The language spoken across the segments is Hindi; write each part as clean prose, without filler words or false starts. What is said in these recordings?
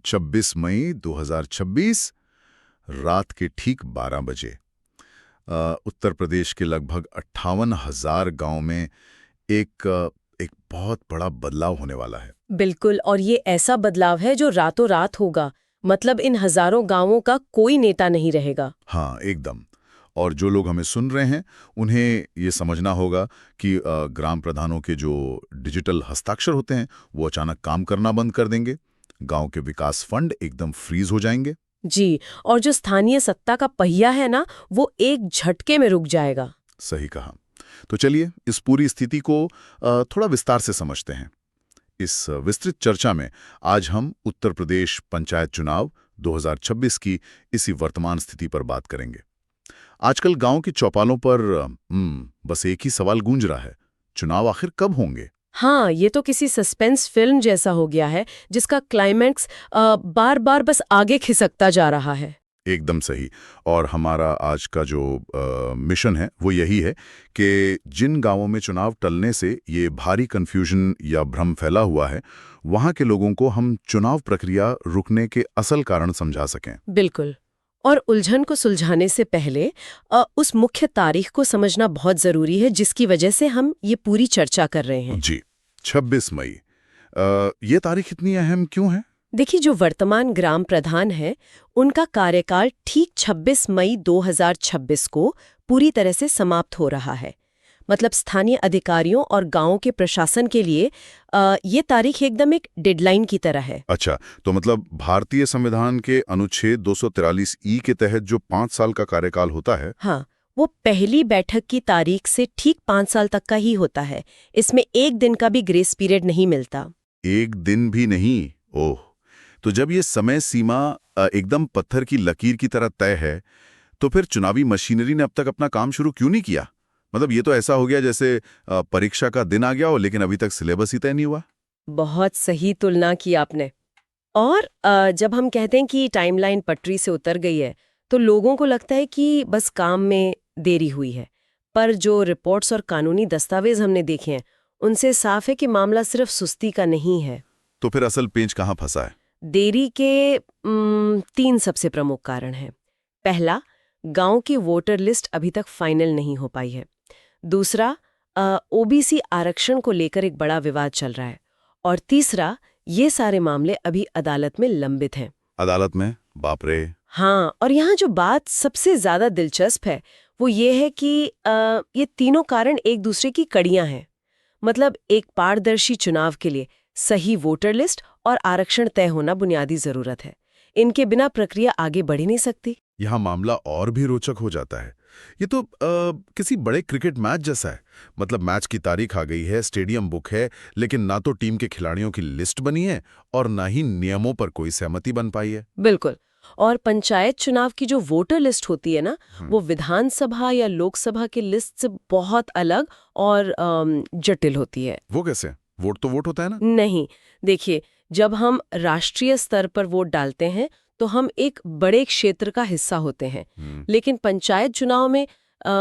26 मई 2026 रात के ठीक 12 बजे उत्तर प्रदेश के लगभग 58,000 गांव में एक बहुत बड़ा बदलाव होने वाला है। बिल्कुल, और ये ऐसा बदलाव है जो रातों रात होगा। मतलब इन हजारों गांवों का कोई नेता नहीं रहेगा। हाँ, एकदम। और जो लोग हमें सुन रहे हैं उन्हें ये समझना होगा कि ग्राम प्रधानों के जो डिजिटल हस्ताक्षर होते हैं वो अचानक काम करना बंद कर देंगे। गांव के विकास फंड एकदम फ्रीज हो जाएंगे। जी, और जो स्थानीय सत्ता का पहिया है ना, वो एक झटके में रुक जाएगा। सही कहा। तो चलिए इस पूरी स्थिति को थोड़ा विस्तार से समझते हैं। इस विस्तृत चर्चा में आज हम उत्तर प्रदेश पंचायत चुनाव 2026 की इसी वर्तमान स्थिति पर बात करेंगे। आजकल गांव की चौपालों पर बस एक ही सवाल गूंज रहा है, चुनाव आखिर कब होंगे? हाँ, ये तो किसी सस्पेंस फिल्म जैसा हो गया है जिसका क्लाइमैक्स बार बार बस आगे खिसकता जा रहा है। एकदम सही। और हमारा आज का जो मिशन है वो यही है कि जिन गांवों में चुनाव टलने से ये भारी कंफ्यूजन या भ्रम फैला हुआ है, वहां के लोगों को हम चुनाव प्रक्रिया रुकने के असल कारण समझा सकें। बिल्कुल। और उलझन को सुलझाने से पहले उस मुख्य तारीख को समझना बहुत जरूरी है जिसकी वजह से हम ये पूरी चर्चा कर रहे हैं। जी, 26 मई। ये तारीख इतनी अहम क्यों है? देखिए, जो वर्तमान ग्राम प्रधान है उनका कार्यकाल ठीक 26 मई 2026 को पूरी तरह से समाप्त हो रहा है। मतलब स्थानीय अधिकारियों और गांवों के प्रशासन के लिए ये तारीख एकदम एक डेडलाइन की तरह है। अच्छा, तो मतलब भारतीय संविधान के अनुच्छेद 243 के तहत जो 5 साल का कार्यकाल होता है, हाँ, वो पहली बैठक की तारीख से ठीक 5 साल तक का ही होता है। इसमें एक दिन का भी ग्रेस पीरियड नहीं मिलता। एक दिन भी नहीं? ओह, तो जब ये समय सीमा एकदम पत्थर की लकीर की तरह तय है, तो फिर चुनावी मशीनरी ने अब तक अपना काम शुरू क्यों नहीं किया? मतलब ये तो ऐसा हो गया जैसे परीक्षा का दिन आ गया हो लेकिन अभी तक सिलेबस ही तय नहीं हुआ। बहुत सही तुलना की आपने। और जब हम कहते हैं कि टाइमलाइन पटरी से उतर गई है, तो लोगों को लगता है कि बस काम में देरी हुई है। पर जो रिपोर्ट्स और कानूनी दस्तावेज हमने देखे हैं, उनसे साफ है कि मामला सिर्फ सुस्ती का नहीं है। तो फिर असल पेंच कहाँ फंसा है? देरी के 3 सबसे प्रमुख कारण हैं। पहला, गांव की वोटर लिस्ट अभी तक फाइनल नहीं हो पाई है। दूसरा, ओबीसी आरक्षण को लेकर एक बड़ा विवाद चल रहा है। और तीसरा, ये सारे मामले अभी अदालत में लंबित हैं। अदालत में? बाप रे। हाँ, और यहाँ जो बात सबसे ज्यादा दिलचस्प है वो ये है कि ये तीनों कारण एक दूसरे की कड़ियां हैं। मतलब एक पारदर्शी चुनाव के लिए सही वोटर लिस्ट और आरक्षण तय होना बुनियादी जरूरत है। इनके बिना प्रक्रिया आगे बढ़ ही नहीं सकती। यहाँ मामला और भी रोचक हो जाता है। ये तो किसी बड़े क्रिकेट मैच जैसा है। मतलब मैच की तारीख आ गई है, स्टेडियम बुक है, लेकिन ना तो टीम के खिलाड़ियों की लिस्ट बनी है और ना ही नियमों पर कोई सहमति बन पाई है। बिल्कुल। और पंचायत चुनाव की जो वोटर लिस्ट होती है ना, वो विधानसभा या लोकसभा की लिस्ट से बहुत अलग और जटिल होती है। वो कैसे? वोट तो वोट होता है ना? नहीं, देखिए, जब हम राष्ट्रीय स्तर पर वोट डालते हैं तो हम एक बड़े क्षेत्र का हिस्सा होते हैं। लेकिन पंचायत चुनाव में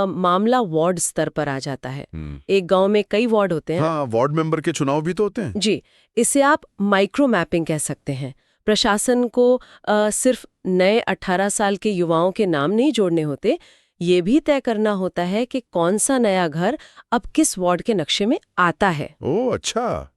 मामला वार्ड स्तर पर आ जाता है। एक गांव में कई वार्ड होते हैं। हाँ, वार्ड मेंबर के चुनाव भी तो होते हैं। जी, इसे आप माइक्रो मैपिंग कह सकते हैं। प्रशासन को सिर्फ नए 18 साल के युवाओं के नाम नहीं जोड़ने होते, ये भी तय करना होता है कि कौन सा नया घर अब किस वार्ड के नक्शे में आता है। ओह अच्छा,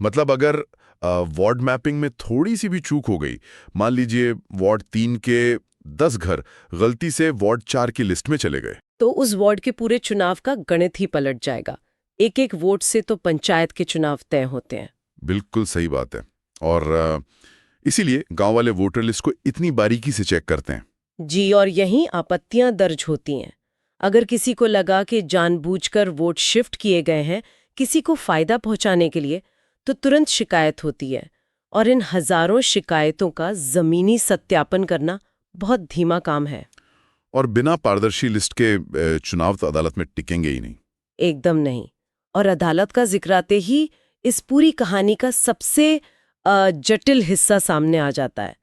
मतलब अगर वार्ड मैपिंग में थोड़ी सी भी चूक हो गई, मान लीजिए वार्ड 3 के 10 घर गलती से वार्ड 4 की लिस्ट में चले गए, तो उस वार्ड के पूरे चुनाव का गणित ही पलट जाएगा। एक एक वोट से तो पंचायत के चुनाव तय होते हैं। बिल्कुल सही बात है। और इसीलिए गांव वाले वोटर लिस्ट को इतनी बारीकी से चेक करते हैं। जी, और यहीं आपत्तियां दर्ज होती हैं। अगर किसी को लगा कि जानबूझकर वोट शिफ्ट किए गए हैं किसी को फायदा पहुंचाने के लिए, तो तुरंत शिकायत होती है। और इन हजारों शिकायतों का जमीनी सत्यापन करना बहुत धीमा काम है। और बिना पारदर्शी लिस्ट के चुनाव तो अदालत में टिकेंगे ही नहीं। एकदम नहीं। और अदालत का जिक्र आते ही इस पूरी कहानी का सबसे जटिल हिस्सा सामने आ जाता है।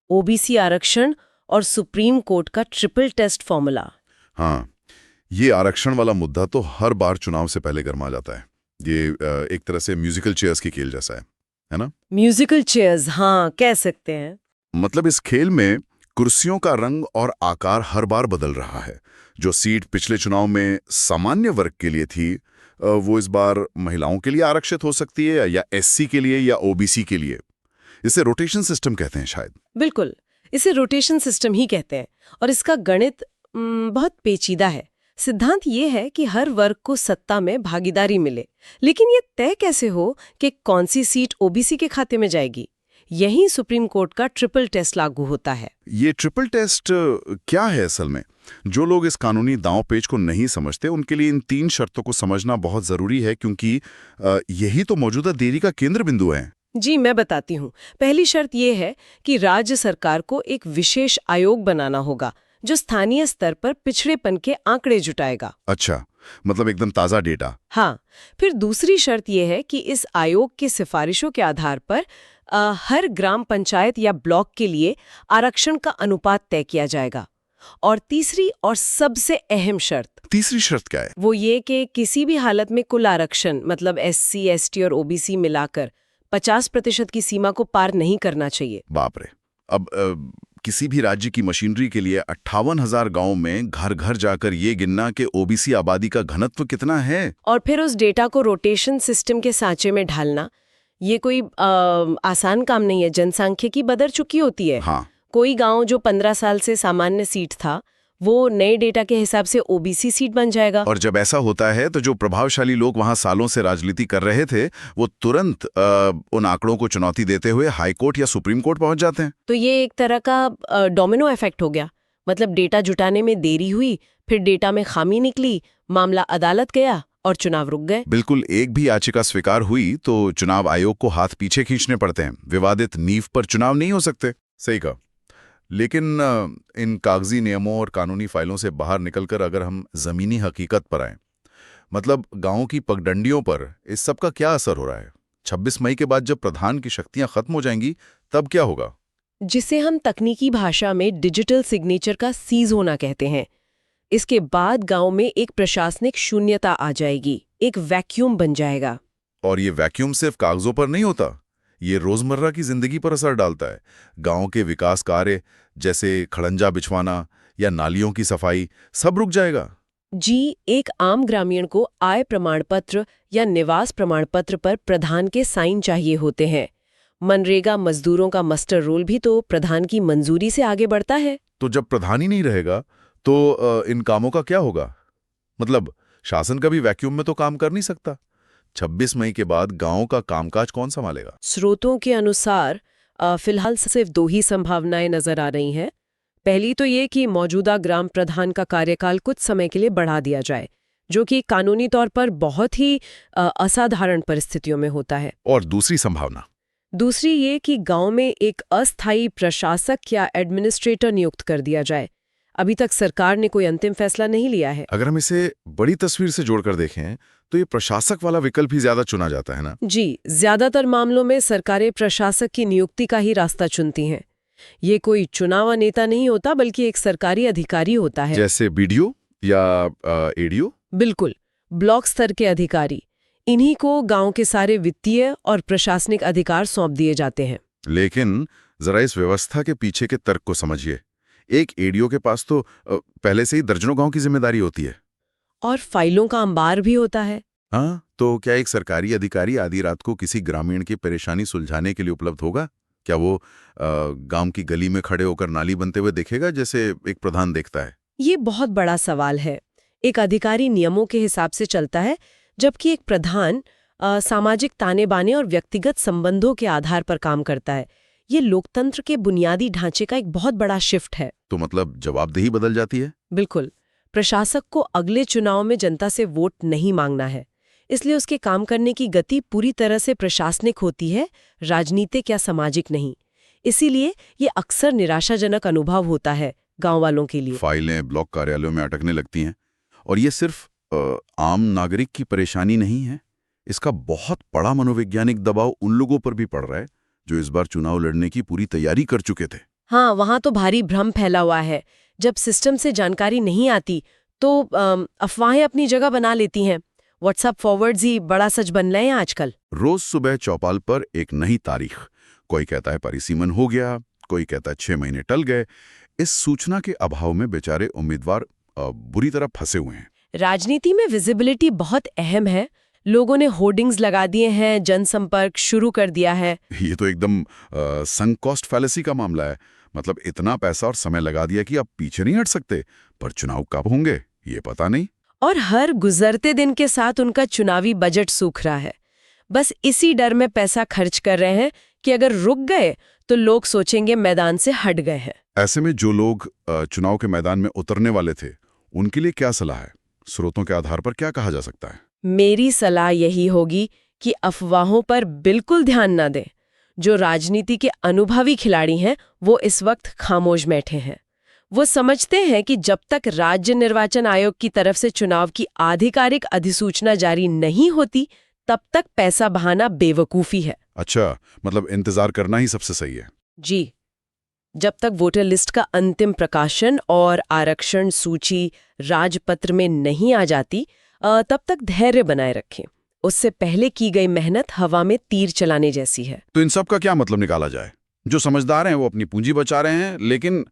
ओबीसी आरक्षण और सुप्रीम कोर्ट का ट्रिपल टेस्ट फॉर्मूला। हाँ, ये आरक्षण वाला मुद्दा तो हर बार चुनाव से पहले गरमा जाता है। ये एक तरह से म्यूजिकल चेयर्स की खेल जैसा है। है ना? म्यूजिकल चेयर्स, हाँ कह सकते हैं। मतलब इस खेल में कुर्सियों का रंग और आकार हर बार बदल रहा है। जो सीट पिछले चुनाव में सामान्य वर्ग के लिए थी, वो इस बार महिलाओं के लिए आरक्षित हो सकती है, या एससी के लिए, या ओबीसी के लिए। इसे रोटेशन सिस्टम कहते हैं शायद। बिल्कुल, इसे रोटेशन सिस्टम ही कहते हैं। और इसका गणित बहुत पेचीदा है। सिद्धांत ये है कि हर वर्ग को सत्ता में भागीदारी मिले, लेकिन ये तय कैसे हो कि कौन सी सीट ओबीसी के खाते में जाएगी। यही सुप्रीम कोर्ट का ट्रिपल टेस्ट लागू होता है। ये ट्रिपल टेस्ट क्या है असल में? जो लोग इस कानूनी दांव पेच को नहीं समझते, उनके लिए इन 3 शर्तों को समझना बहुत जरूरी है, क्योंकि यही तो मौजूदा देरी का केंद्र बिंदु है। जी, मैं बताती हूँ। पहली शर्त ये है कि राज्य सरकार को एक विशेष आयोग बनाना होगा जो स्थानीय स्तर पर पिछड़ेपन के आंकड़े जुटाएगा। अच्छा, मतलब एकदम ताज़ा डेटा। हाँ, फिर दूसरी शर्त यह है कि इस आयोग की सिफारिशों के आधार पर हर ग्राम पंचायत या ब्लॉक के लिए आरक्षण का अनुपात तय किया जाएगा। और तीसरी और सबसे अहम शर्त, तीसरी शर्त क्या है? वो ये कि किसी भी हालत में कुल आरक्षण, मतलब एससी, एसटी और ओबीसी मिलाकर 50% की सीमा को पार नहीं करना चाहिए। बाप रे! अब किसी भी राज्य की मशीनरी के लिए 58,000 गांव में घर घर जाकर ये गिनना कि ओबीसी आबादी का घनत्व कितना है, और फिर उस डेटा को रोटेशन सिस्टम के सांचे में ढालना, ये कोई आसान काम नहीं है। जनसांख्यिकी बदल चुकी होती है। हाँ, कोई गांव जो 15 साल से सामान्य सीट था, वो नए डेटा के हिसाब से ओबीसी सीट बन जाएगा। और जब ऐसा होता है तो जो प्रभावशाली लोग वहां सालों से राजनीति कर रहे थे, वो तुरंत उन आंकड़ों को चुनौती देते हुए हाई कोर्ट या सुप्रीम कोर्ट पहुंच जाते हैं। तो ये एक तरह का डोमिनो इफेक्ट हो गया। मतलब डेटा जुटाने में देरी हुई, फिर डेटा में खामी निकली, मामला अदालत गया और चुनाव रुक गए। बिल्कुल, एक भी याचिका स्वीकार हुई तो चुनाव आयोग को हाथ पीछे खींचने पड़ते हैं। विवादित नींव पर चुनाव नहीं हो सकते। सही कहा। लेकिन इन कागजी नियमों और कानूनी फाइलों से बाहर निकलकर अगर हम जमीनी हकीकत पर आएं, मतलब गांवों की पगडंडियों पर इस सब का क्या असर हो रहा है? 26 मई के बाद जब प्रधान की शक्तियां खत्म हो जाएंगी, तब क्या होगा? जिसे हम तकनीकी भाषा में डिजिटल सिग्नेचर का सीज होना कहते हैं। इसके बाद गांव में एक प्रशासनिक शून्यता आ जाएगी, एक वैक्यूम बन जाएगा। और ये वैक्यूम सिर्फ कागजों पर नहीं होता, ये रोजमर्रा की जिंदगी पर असर डालता है। गांव के विकास कार्य जैसे खड़ंजा बिछवाना या नालियों की सफाई, सब रुक जाएगा। जी, एक आम ग्रामीण को आय प्रमाण पत्र या निवास प्रमाण पत्र पर प्रधान के साइन चाहिए होते हैं। मनरेगा मजदूरों का मस्टर रोल भी तो प्रधान की मंजूरी से आगे बढ़ता है। तो जब प्रधान ही नहीं रहेगा तो इन कामों का क्या होगा? मतलब शासन का भी वैक्यूम में तो काम कर नहीं सकता। 26 मई के बाद गांव का कामकाज कौन संभालेगा? स्रोतों के अनुसार फिलहाल सिर्फ 2 ही संभावनाएं नजर आ रही हैं। पहली तो ये कि मौजूदा ग्राम प्रधान का कार्यकाल कुछ समय के लिए बढ़ा दिया जाए, जो कि कानूनी तौर पर बहुत ही असाधारण परिस्थितियों में होता है। और दूसरी संभावना? दूसरी ये कि गांव में एक अस्थायी प्रशासक या एडमिनिस्ट्रेटर नियुक्त कर दिया जाए। अभी तक सरकार ने कोई अंतिम फैसला नहीं लिया है। अगर हम इसे बड़ी तस्वीर से जोड़कर देखें तो ये प्रशासक वाला विकल्प ही ज्यादा चुना जाता है ना? जी, ज्यादातर मामलों में सरकारें प्रशासक की नियुक्ति का ही रास्ता चुनती हैं। ये कोई चुनावा नेता नहीं होता, बल्कि एक सरकारी अधिकारी होता है। जैसे बीडीओ या एडीओ? बिल्कुल, ब्लॉक स्तर के अधिकारी। इन्हीं को गांव के सारे वित्तीय और प्रशासनिक अधिकार सौंप दिए जाते हैं। लेकिन जरा इस व्यवस्था के पीछे के तर्क को समझिए। एक एडीओ के पास तो पहले से ही दर्जनों गांव की जिम्मेदारी होती है। और फाइलों का अंबार भी होता है। हाँ, तो क्या एक सरकारी अधिकारी आधी रात को किसी ग्रामीण की परेशानी सुलझाने के लिए उपलब्ध होगा? क्या वो गांव की गली में खड़े होकर नाली बनते हुए देखेगा जैसे एक प्रधान देखता है? ये बहुत बड़ा सवाल है। एक अधिकारी नियमों के हिसाब से चलता है, जबकि एक प्रधान सामाजिक ताने बाने और व्यक्तिगत संबंधों के आधार पर काम करता है। ये लोकतंत्र के बुनियादी ढांचे का एक बहुत बड़ा शिफ्ट है। तो मतलब जवाबदेही बदल जाती है? बिल्कुल। प्रशासक को अगले चुनाव में जनता से वोट नहीं मांगना है, इसलिए उसके काम करने की गति पूरी तरह से प्रशासनिक होती है, राजनीतिक या सामाजिक नहीं। इसीलिए ये अक्सर निराशाजनक अनुभव होता है गांव वालों के लिए। फाइलें ब्लॉक कार्यालयों में अटकने लगती हैं। और ये सिर्फ आम नागरिक की परेशानी नहीं है, इसका बहुत बड़ा मनोवैज्ञानिक दबाव उन लोगों पर भी पड़ रहा है जो इस बार चुनाव लड़ने की पूरी तैयारी कर चुके थे। हाँ, वहां तो भारी भ्रम फैला हुआ है। जब सिस्टम से जानकारी नहीं आती तो अफवाहें अपनी जगह बना लेती हैं। व्हाट्सएप फॉरवर्ड्स ही बड़ा सच बन रहे हैं आजकल। रोज सुबह चौपाल पर एक नई तारीख। कोई कहता है परिसीमन हो गया, कोई कहता है 6 महीने टल गए। इस सूचना के अभाव में बेचारे उम्मीदवार बुरी तरह फंसे हुए हैं। राजनीति में विजिबिलिटी बहुत अहम है। लोगों ने होर्डिंग्स लगा दिए हैं, जनसंपर्क शुरू कर दिया है। ये तो एकदम संक कॉस्ट फैलेसी का मामला है। मतलब इतना पैसा और समय लगा दिया कि आप पीछे नहीं हट सकते, पर चुनाव कब होंगे ये पता नहीं। और हर गुजरते दिन के साथ उनका चुनावी बजट सूख रहा है। बस इसी डर में पैसा खर्च कर रहे हैं कि अगर रुक गए तो लोग सोचेंगे मैदान से हट गए हैं। ऐसे में जो लोग चुनाव के मैदान में उतरने वाले थे, उनके लिए क्या सलाह है? स्रोतों के आधार पर क्या कहा जा सकता है? मेरी सलाह यही होगी कि अफवाहों पर बिल्कुल ध्यान न दें। जो राजनीति के अनुभवी खिलाड़ी हैं वो इस वक्त खामोश बैठे हैं। वो समझते हैं कि जब तक राज्य निर्वाचन आयोग की तरफ से चुनाव की आधिकारिक अधिसूचना जारी नहीं होती, तब तक पैसा बहाना बेवकूफ़ी है। अच्छा, मतलब इंतजार करना ही सबसे सही है। जी, जब तक वोटर लिस्ट का अंतिम प्रकाशन और आरक्षण सूची राजपत्र में नहीं आ जाती, तब तक धैर्य बनाए रखें। उससे पहले की गई मेहनत हवा में तीर चलाने जैसी है। तो इन सब का क्या मतलब निकाला जाए? जो समझदार हैं वो अपनी पूंजी बचा रहे हैं, लेकिन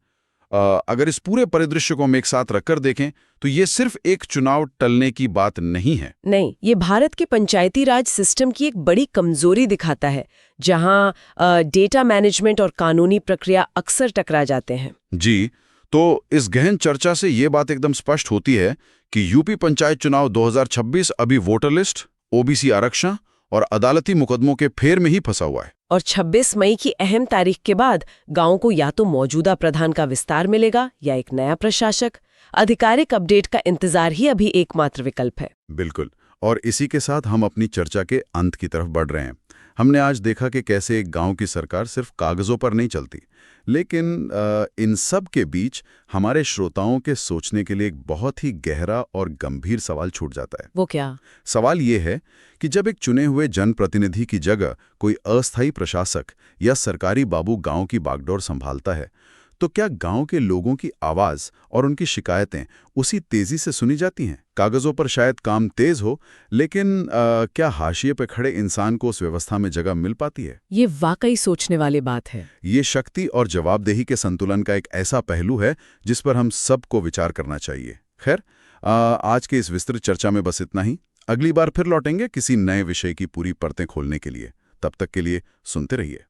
अगर इस पूरे परिदृश्य को हम एक साथ रखकर देखें तो ये सिर्फ एक चुनाव टलने की बात नहीं है। नहीं, ये भारत के पंचायती राज सिस्टम की एक बड़ी कमजोरी दिखाता है, जहां डेटा मैनेजमेंट और कानूनी प्रक्रिया अक्सर टकरा जाते हैं। जी, तो इस गहन चर्चा से ये बात एकदम स्पष्ट होती है कि यूपी पंचायत चुनाव 2026 अभी वोटर लिस्ट, ओबीसी आरक्षण और अदालती मुकदमों के फेर में ही फंसा हुआ है। और 26 मई की अहम तारीख के बाद गांव को या तो मौजूदा प्रधान का विस्तार मिलेगा या एक नया प्रशासक। आधिकारिक अपडेट का इंतजार ही अभी एकमात्र विकल्प है। बिल्कुल, और इसी के साथ हम अपनी चर्चा के अंत की तरफ बढ़ रहे हैं। हमने आज देखा कि कैसे एक गांव की सरकार सिर्फ कागजों पर नहीं चलती, लेकिन इन सब के बीच हमारे श्रोताओं के सोचने के लिए एक बहुत ही गहरा और गंभीर सवाल छूट जाता है। वो क्या? सवाल ये है कि जब एक चुने हुए जनप्रतिनिधि की जगह कोई अस्थायी प्रशासक या सरकारी बाबू गांव की बागडोर संभालता है, तो क्या गांव के लोगों की आवाज और उनकी शिकायतें उसी तेजी से सुनी जाती हैं? कागजों पर शायद काम तेज हो, लेकिन क्या हाशिए पे खड़े इंसान को उस व्यवस्था में जगह मिल पाती है? ये वाकई सोचने वाली बात है। ये शक्ति और जवाबदेही के संतुलन का एक ऐसा पहलू है जिस पर हम सबको विचार करना चाहिए। खैर, आज के इस विस्तृत चर्चा में बस इतना ही। अगली बार फिर लौटेंगे किसी नए विषय की पूरी परतें खोलने के लिए। तब तक के लिए सुनते रहिए।